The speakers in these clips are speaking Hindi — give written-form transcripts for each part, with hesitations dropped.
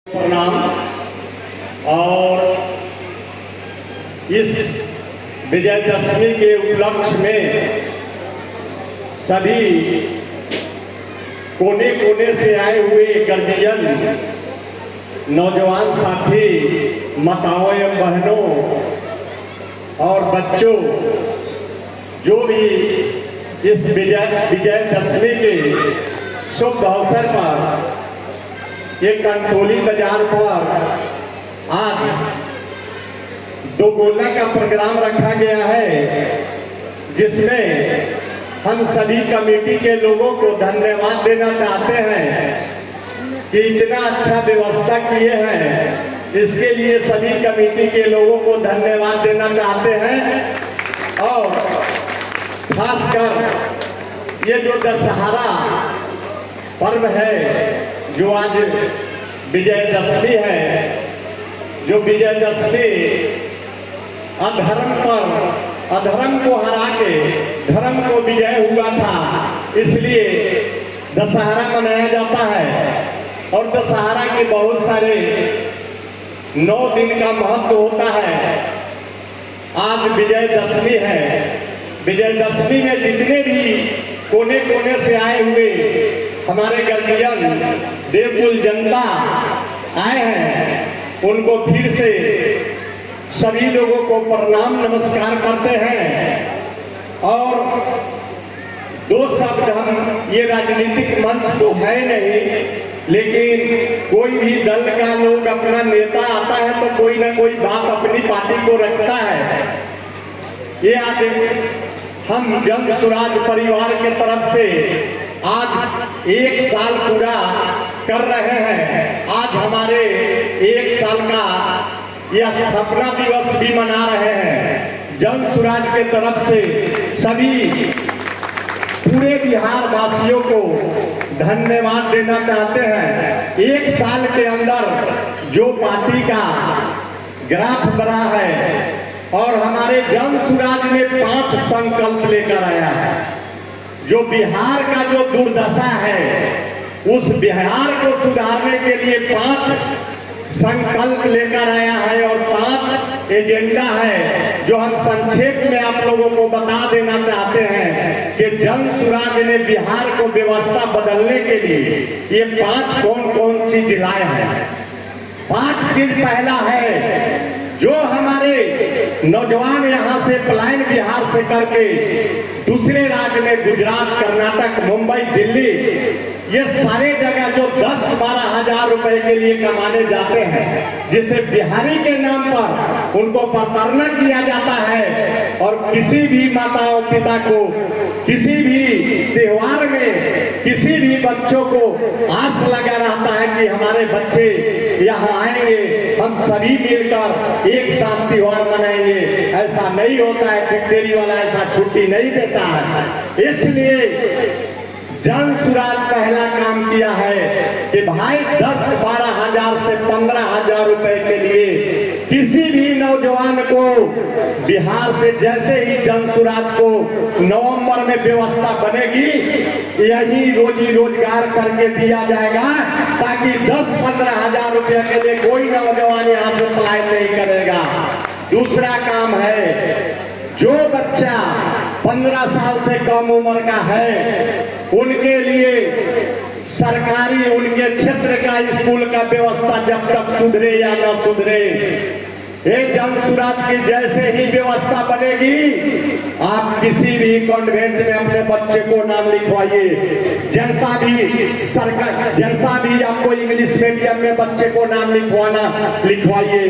प्रणाम। और इस विजयदशमी के उपलक्ष्य में सभी कोने कोने से आए हुए गर्जियन, नौजवान साथी, माताओं एवं बहनों और बच्चों, जो भी इस विजयदशमी के शुभ अवसर पर एक कंटोली बाजार पर आज दो गोला का प्रोग्राम रखा गया है, जिसमें हम सभी कमेटी के लोगों को धन्यवाद देना चाहते हैं कि इतना अच्छा व्यवस्था किए हैं। इसके लिए सभी कमेटी के लोगों को धन्यवाद देना चाहते हैं। और खासकर ये जो दशहरा पर्व है, जो आज विजयदशमी है, जो विजयदशमी अधर्म पर अधर्म को हरा के धर्म को विजय हुआ था, इसलिए दशहरा मनाया जाता है। और दशहरा के बहुत सारे 9 दिन का महत्व होता है। आज विजयदशमी है। विजयदशमी में जितने भी कोने कोने से आए हुए हमारे गर्जियन, देवकुल जनता आए हैं, उनको फिर से सभी लोगों को प्रणाम नमस्कार करते हैं। और 2 शब्द, हम ये राजनीतिक मंच तो है नहीं, लेकिन कोई भी दल का लोग अपना नेता आता है तो कोई ना कोई बात अपनी पार्टी को रखता है। ये आज हम जन स्वराज परिवार के तरफ से आज 1 साल पूरा कर रहे हैं। आज हमारे 1 साल का यह स्थापना दिवस भी मना रहे हैं। जन स्वराज के तरफ से सभी पूरे बिहार वासियों को धन्यवाद देना चाहते हैं। 1 साल के अंदर जो पार्टी का ग्राफ बढ़ा है, और हमारे जन स्वराज ने 5 संकल्प लेकर आया है। जो बिहार का जो दुर्दशा है, उस बिहार को सुधारने के लिए 5 संकल्प लेकर आया है और 5 एजेंडा है, जो हम संक्षेप में आप लोगों को बता देना चाहते हैं कि जन स्वराज ने बिहार को व्यवस्था बदलने के लिए ये 5 कौन कौन चीज लाए हैं। 5 चीज पहला है, जो हमारे नौजवान यहाँ से पलायन बिहार से करके दूसरे राज्य में, गुजरात, कर्नाटक, मुंबई, दिल्ली, ये सारे जगह जो 10-12 हजार रुपए के लिए कमाने जाते हैं, जिसे बिहारी के नाम पर उनको प्रताड़ना किया जाता है। और किसी भी माताओं पिता को किसी भी त्योहार में किसी भी बच्चों को आस लगा रहता है कि हमारे बच्चे यहाँ आएंगे, हम सभी मिलकर एक साथ त्योहार मनाएंगे। ऐसा नहीं होता है, फैक्ट्री वाला ऐसा छुट्टी नहीं देता है। इसलिए जन स्वराज पहला काम किया है कि भाई 10-12 हजार से 15 हजार रुपए के लिए किसी भी नौजवान को बिहार से, जैसे ही जन स्वराज को नवंबर में व्यवस्था बनेगी, यही रोजी रोजगार करके दिया जाएगा, ताकि 10-15 हजार रुपए के लिए कोई नौजवान यहाँ से पलायन नहीं करेगा। दूसरा काम है, जो बच्चा 15 साल से कम उम्र का है, उनके लिए सरकारी उनके क्षेत्र का स्कूल का व्यवस्था जब तक सुधरे या न सुधरे, ये जन स्वराज की जैसे ही व्यवस्था बनेगी, आप किसी भी कॉन्वेंट में अपने बच्चे को नाम लिखवाइए। जैसा भी आपको इंग्लिश मीडियम में बच्चे को नाम लिखवाइए।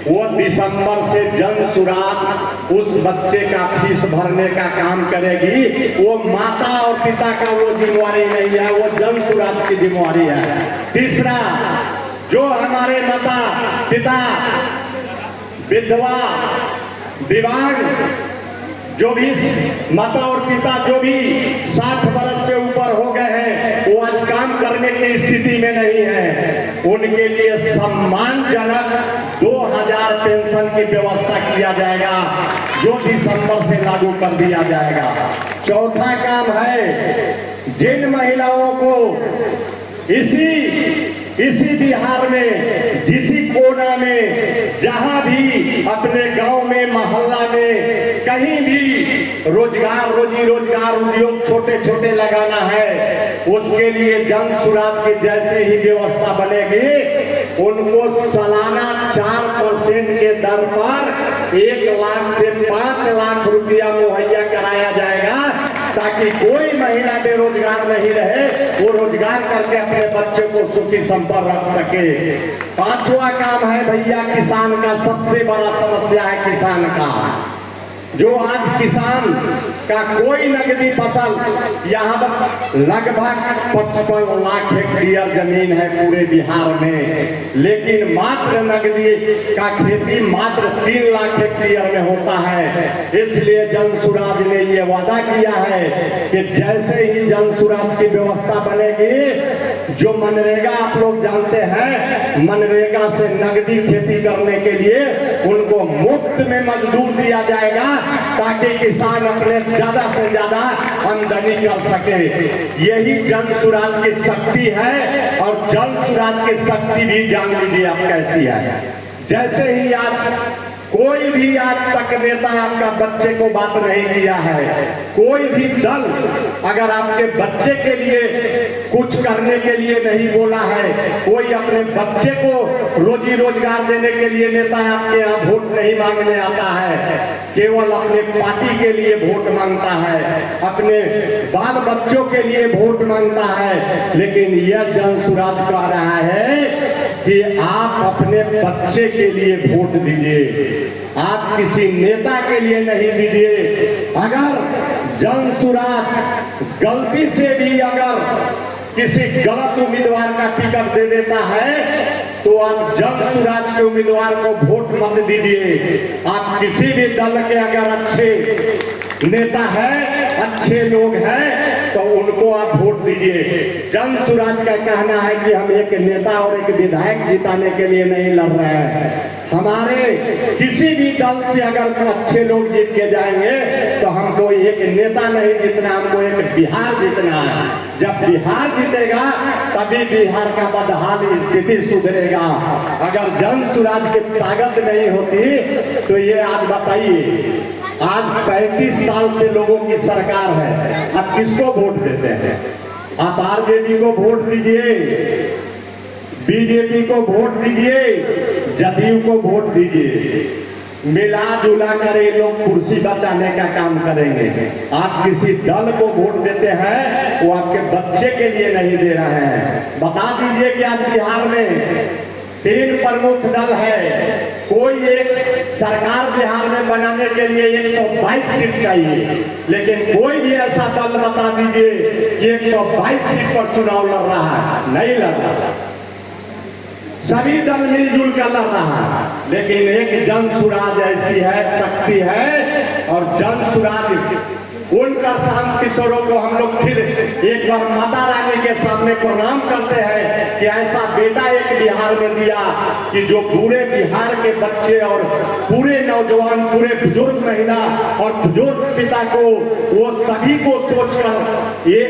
वो दिसंबर से जन स्वराज उस बच्चे का फीस भरने का काम करेगी। वो माता और पिता का वो जिम्मेवारी नहीं है, वो जन स्वराज की जिम्मेवारी है। तीसरा, जो हमारे माता पिता, विधवा, दिव्यांग, जो भी माता और पिता जो भी 60 वर्ष से ऊपर हो गए हैं, वो आज काम करने की स्थिति में नहीं है, उनके लिए सम्मानजनक 2000 पेंशन की व्यवस्था किया जाएगा, जो दिसंबर से लागू कर दिया जाएगा। चौथा काम है, जिन महिलाओं को इसी इसी बिहार में जिसी कोना में जहां भी अपने गांव में मोहल्ला में कहीं भी रोजगार रोजी रोजगार उद्योग छोटे छोटे लगाना है, उसके लिए जन सुराज की जैसे ही व्यवस्था बनेगी उनको सालाना 4% के दर पर 1 लाख से 5 लाख रुपया मुहैया कराया जाएगा, ताकि कोई महिला बेरोजगार नहीं रहे, वो रोजगार करके अपने बच्चे को सुखी संपन्न रख सके। 5वां काम है भैया किसान का, सबसे बड़ा समस्या है किसान का। जो आज किसान का कोई नगदी फसल, यहाँ पर लगभग 55 लाख हेक्टेयर जमीन है पूरे बिहार में, लेकिन मात्र नगदी का खेती मात्र 3 लाख हेक्टेयर में होता है। इसलिए जन सुराज ने ये वादा किया है कि जैसे ही जन सुराज की व्यवस्था बनेगी, जो मनरेगा आप लोग जानते हैं, मनरेगा से नगदी खेती करने के लिए उनको मुफ्त में मजदूर दिया जाएगा, ताकि किसान अपने ज्यादा से ज्यादा आमदनी कर सके। यही जन सुराज की शक्ति है, और जन सुराज की शक्ति भी जान लीजिए आप कैसी है। जैसे ही आज कोई भी आज तक नेता आपका बच्चे को बात नहीं किया है, कोई भी दल अगर आपके बच्चे के लिए कुछ करने के लिए नहीं बोला है, कोई अपने बच्चे को रोजी रोजगार देने के लिए नेता आपके यहाँ वोट नहीं मांगने आता है, केवल अपने पार्टी के लिए वोट मांगता है, अपने बाल बच्चों के लिए वोट मांगता है। लेकिन यह जन सुराज कह रहा है कि आप अपने बच्चे के लिए वोट दीजिए, आप किसी नेता के लिए नहीं दीजिए। अगर जन सुराज गलती से भी अगर किसी गलत उम्मीदवार का टिकट दे देता है, तो आप जन सुराज के उम्मीदवार को वोट मत दीजिए। आप किसी भी दल के अगर अच्छे नेता है, अच्छे लोग हैं, तो उनको आप वोट दीजिए। जन सुराज का कहना है कि हम एक नेता और एक विधायक जिताने के लिए नहीं लड़ रहे हैं, हमारे किसी भी दल से अगर अच्छे लोग जीत के जाएंगे तो हमको एक नेता नहीं जीतना, हमको एक बिहार जीतना है। जब बिहार जीतेगा तभी बिहार का बदहाल स्थिति सुधरेगा। अगर जन सुराज की ताकत नहीं होती तो ये आज बताइए, आज 35 साल से लोगों की सरकार है, आप किसको वोट देते हैं? आप आरजेडी को वोट दीजिए, बीजेपी को वोट दीजिए, जदयू को वोट दीजिए, मिला जुला कर ये लोग कुर्सी बचाने का काम करेंगे। आप किसी दल को वोट देते हैं, वो आपके बच्चे के लिए नहीं दे रहे हैं। बता दीजिए कि आज बिहार में 3 प्रमुख दल है, कोई एक सरकार बिहार में बनाने के लिए 122 सीट चाहिए, लेकिन कोई भी ऐसा दल बता दीजिए कि 122 सीट पर चुनाव लड़ रहा है, नहीं लड़ रहा। सभी दल मिलजुल कर लड़ रहा है, लेकिन एक जन सुराज ऐसी है, शक्ति है, और जन सुराज उनका शांति स्वरूप को हम लोग फिर एक बार माता रानी के सामने प्रणाम करते हैं कि ऐसा बेटा एक बिहार में दिया कि जो पूरे बिहार के बच्चे और पूरे नौजवान, पूरे बुजुर्ग महिला और बुजुर्ग पिता को, वो सभी को सोचकर ये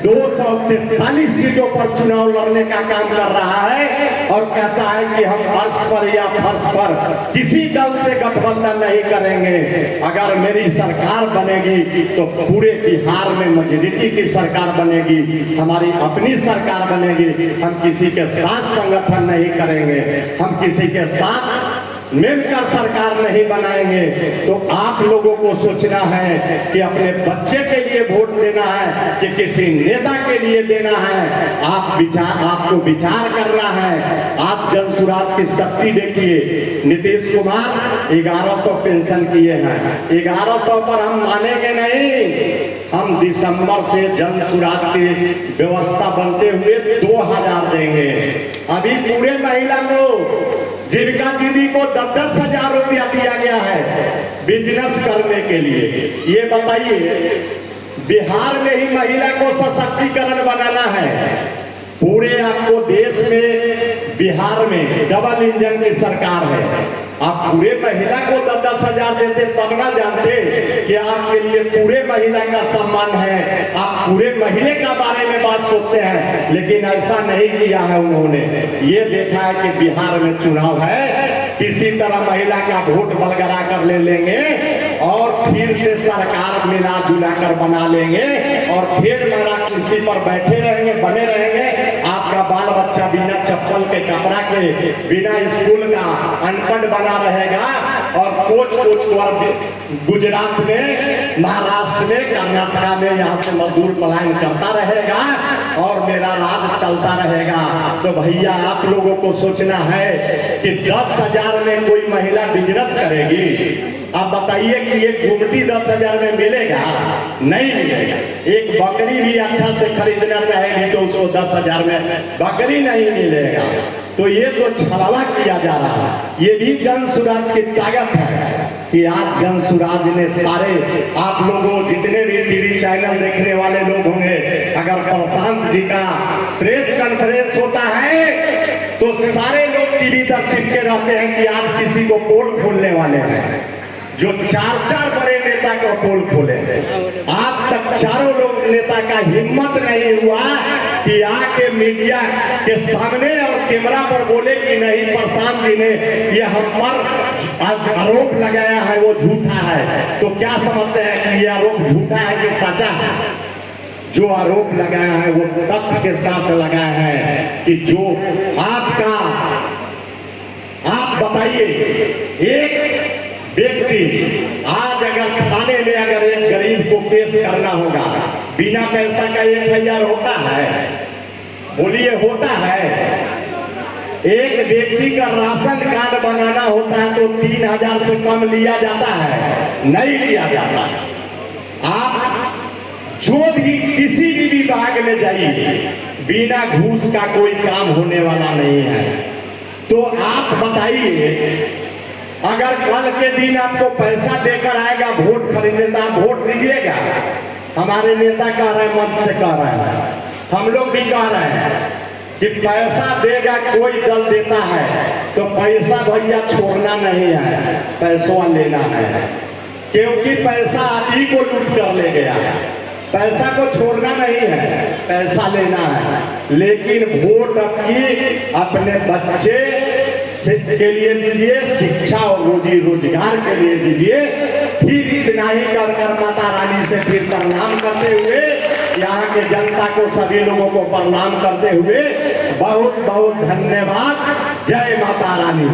243 सीटों पर चुनाव लड़ने का काम कर रहा है, और कहता है कि हम अर्श पर या फर्श पर किसी दल से गठबंधन नहीं करेंगे। अगर मेरी सरकार बनेगी तो पूरे बिहार में मेजॉरिटी की सरकार बनेगी, हमारी अपनी सरकार बनेगी, हम किसी के साथ संगठन नहीं करेंगे, हम किसी के साथ मिलकर सरकार नहीं बनाएंगे। तो आप लोगों को सोचना है कि अपने बच्चे के लिए वोट देना है कि किसी नेता के लिए देना है। आपको विचार करना है। आप जन सुराज की शक्ति देखिए, नीतीश कुमार 1100 पेंशन किए हैं, 1100 पर हम मानेंगे नहीं। हम दिसंबर से जन सुराज की व्यवस्था बनते हुए 2000 देंगे। अभी पूरे महिला को, जीविका दीदी को 10-10 हजार रुपया दिया गया है बिजनेस करने के लिए। ये बताइए, बिहार में ही महिला को सशक्तिकरण बनाना है। पूरे आपको देश में बिहार में डबल इंजन की सरकार है। आप पूरे महिला को 10-10 हजार देते तब ना जानते कि आपके लिए पूरे महिला का सम्मान है, आप पूरे महीने का बारे में बात सोचते हैं। लेकिन ऐसा नहीं किया है उन्होंने। ये देखा है कि बिहार में चुनाव है, किसी तरह महिला का वोट बलगरा कर ले लेंगे और फिर से सरकार मिला जुला कर बना लेंगे और फिर मेरा कुर्सी पर बैठे रहेंगे, बने रहेंगे। आपका बाल बच्चा बिना चप्पल के, कपड़ा के, बिना स्कूल का अनपढ़ बना रहेगा और कोच गुजरात में, महाराष्ट्र में, कर्नाटका में यहाँ से मजदूर पलायन करता रहेगा और मेरा राज चलता रहेगा। तो भैया आप लोगों को सोचना है कि 10,000 में कोई महिला बिजनेस करेगी? आप बताइए कि ये गुमटी 10,000 में मिलेगा? नहीं मिलेगा। एक बकरी भी अच्छा से खरीदना चाहेगी तो उसको 10,000 में बकरी नहीं मिलेगा। तो ये तो छलावा किया जा रहा है। ये भी जन सुराज की ताकत है कि आज जन सुराज ने सारे, आप लोगों जितने भी टीवी चैनल देखने वाले लोग होंगे, अगर प्रशांत जी का प्रेस कॉन्फ्रेंस होता है तो सारे लोग टीवी तक चिपके रहते हैं कि आज किसी को पोल खोलने वाले हैं। जो 4-4 बड़े नेता का पोल खोले, आज तक चारों लोग नेता का हिम्मत नहीं हुआ कि आके मीडिया के सामने और कैमरा पर बोले कि नहीं, प्रशांत जी ने ये हम पर आरोप लगाया है वो झूठा है। तो क्या समझते हैं कि ये आरोप झूठा है कि सच्चा है? जो आरोप लगाया है वो तथ्य के साथ लगाया है कि जो आपका, आप बताइए, एक व्यक्ति आज अगर थाने में अगर एक गरीब को पेश करना होगा, बिना पैसा का FIR होता है? बोलिए, होता है? एक व्यक्ति का राशन कार्ड बनाना होता है तो 3,000 से कम लिया जाता है? नहीं लिया जाता। आप जो भी किसी भी विभाग में जाइए, बिना घूस का कोई काम होने वाला नहीं है। तो आप बताइए, अगर कल के दिन आपको पैसा देकर आएगा वोट खरीदने तो आप वोट दीजिएगा? हमारे नेता कह रहे हैं, मंच से कह रहे हैं, हम लोग भी कह रहे हैं कि पैसा देगा कोई दल देता है तो पैसा भैया छोड़ना नहीं है, पैसा लेना है। क्योंकि पैसा आप ही को लूट कर ले गया है। पैसा को छोड़ना नहीं है, पैसा लेना है। लेकिन वोट आपकी अपने बच्चे के लिए दीजिए, शिक्षा और रोजी रोजगार के लिए दीजिए। फिर इतना ही कर कर माता रानी से फिर प्रणाम करते हुए, यहाँ के जनता को, सभी लोगों को प्रणाम करते हुए बहुत बहुत धन्यवाद। जय माता रानी।